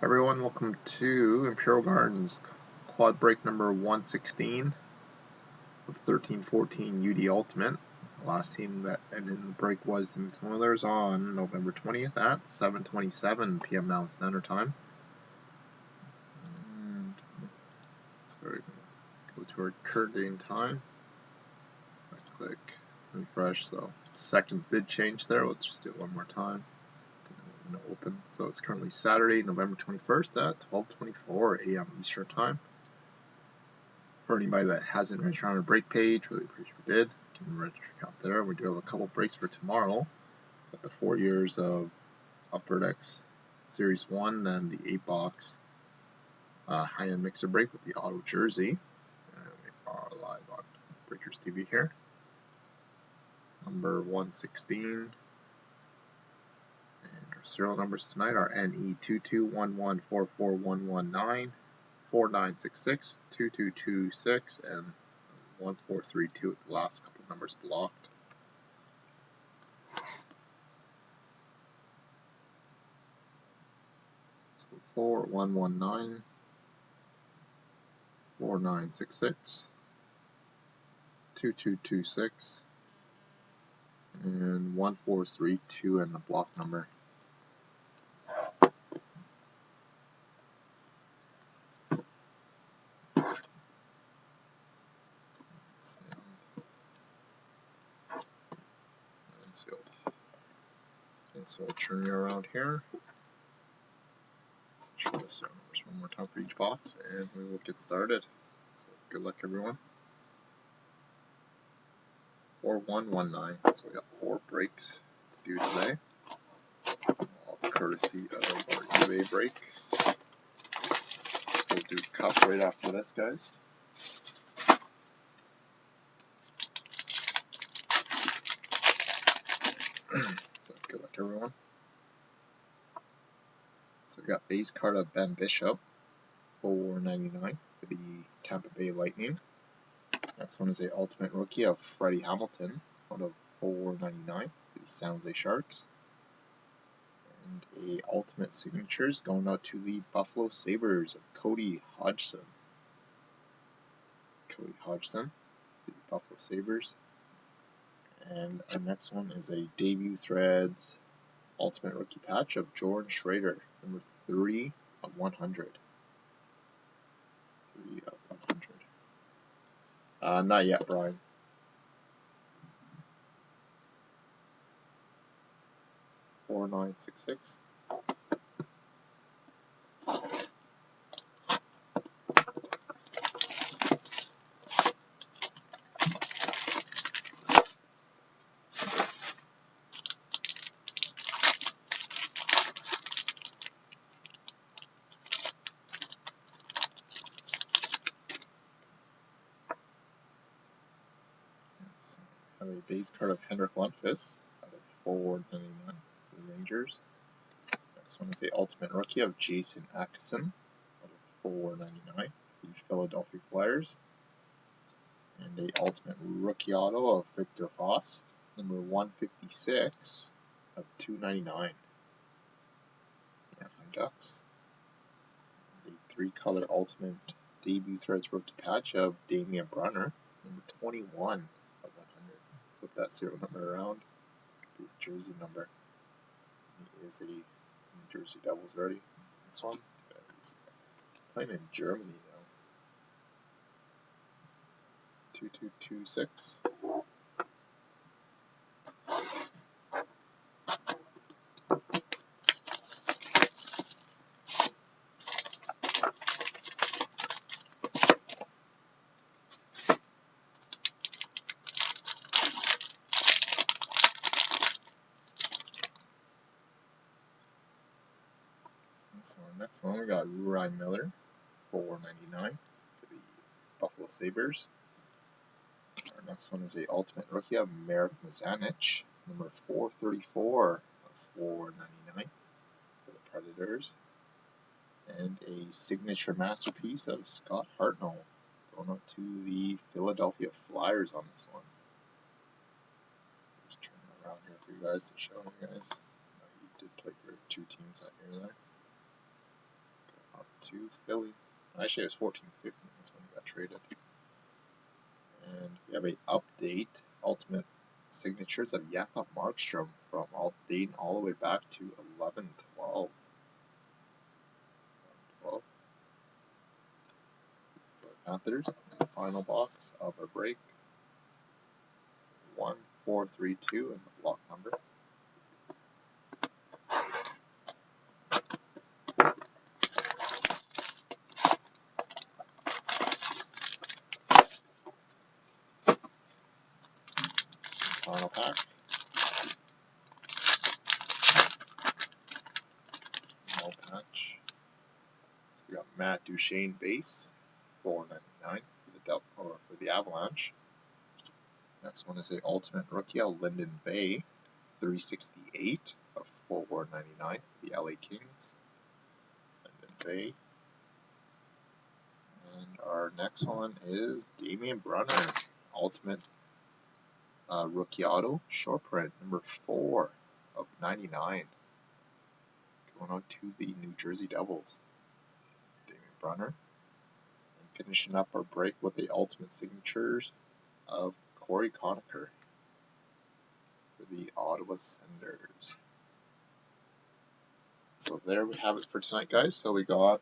Everyone, welcome to Imperial Gardens quad break number 116 of 13-14 UD Ultimate. The last team that ended in the break was the Edmonton Oilers on November 20th at 7:27 p.m. Mountain Standard Time. And so we're going to go to our current day and time. Right click, refresh. So seconds did change there. Let's just do it one more time. Open. So it's currently Saturday, November 21st at 12:24 a.m. Eastern Time. For anybody that hasn't registered on our break page, really appreciate you did. You can register your account there. We do have a couple breaks for tomorrow. Got the 4 years of Upper Decks Series 1, then the 8-box high-end mixer break with the auto jersey. And we are live on Breakers TV here. Number 116. And our serial numbers tonight are NE2211441119, 4966, 2226, and 1432 with the last couple numbers blocked. So 4119, 4966, 2226, and 1432 and the block number. Sealed. Okay, so I'll turn you around here. Show the serial numbers one more time for each box, and we will get started. So good luck, everyone. 4119. So we got 4 breaks to do today, all courtesy of our UA breaks. So we'll do cup right after this, guys. So good luck, everyone. So we got base card of Ben Bishop, $4.99 for the Tampa Bay Lightning. Next one is a ultimate rookie of Freddie Hamilton out of $4.99 for the San Jose Sharks. And a ultimate signatures going out to the Buffalo Sabres of Cody Hodgson. For the Buffalo Sabres. And our next one is a debut threads ultimate rookie patch of Jordan Schrader, number 3 of 100. 3 of 100. Not yet, Brian. $4.966. Have a base card of Henrik Lundqvist out of $4.99 for the Rangers. Next one is the ultimate rookie of Jason Atkinson out of $4.99 for the Philadelphia Flyers. And a ultimate rookie auto of Victor Foss, number 156 of $2.99. Anaheim Ducks. And a 3-color ultimate debut threads rookie patch of Damian Brunner, number 21 of 100. Flip that serial number around. His jersey number. He is a New Jersey Devils already. This one. He's playing in Germany now. 2226. So next one we got Ryan Miller, $4.99 for the Buffalo Sabres. Our next one is a ultimate rookie of Marek Mazanec, number 434 of $4.99 for the Predators. And a signature masterpiece of Scott Hartnell going out to the Philadelphia Flyers on this one. Just turn it around here for you guys to show you guys. You did play for 2 teams that year there. to Philly. Actually, it was 14-15. That's when he got traded. And we have a update ultimate signatures of Jakob Markstrom from dating all the way back to 11-12. For Panthers. And the final box of our break. 1432 in the block number. Final pack. No patch. So we got Matt Duchene base, $4.99 for the Avalanche. Next one is the ultimate rookie, Lyndon Vay, $368 of $4.99. The LA Kings. Lyndon Vay. And our next one is Damian Brunner, ultimate rookie auto, short print, number 4 of 99. Going out to the New Jersey Devils. Damian Brunner. And finishing up our break with the ultimate signatures of Corey Conacher for the Ottawa Senators. So there we have it for tonight, guys. So we got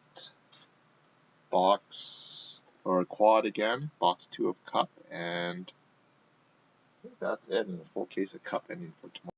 quad again, box 2 of Cup, and I think that's it, and a full case of Cup ending for tomorrow.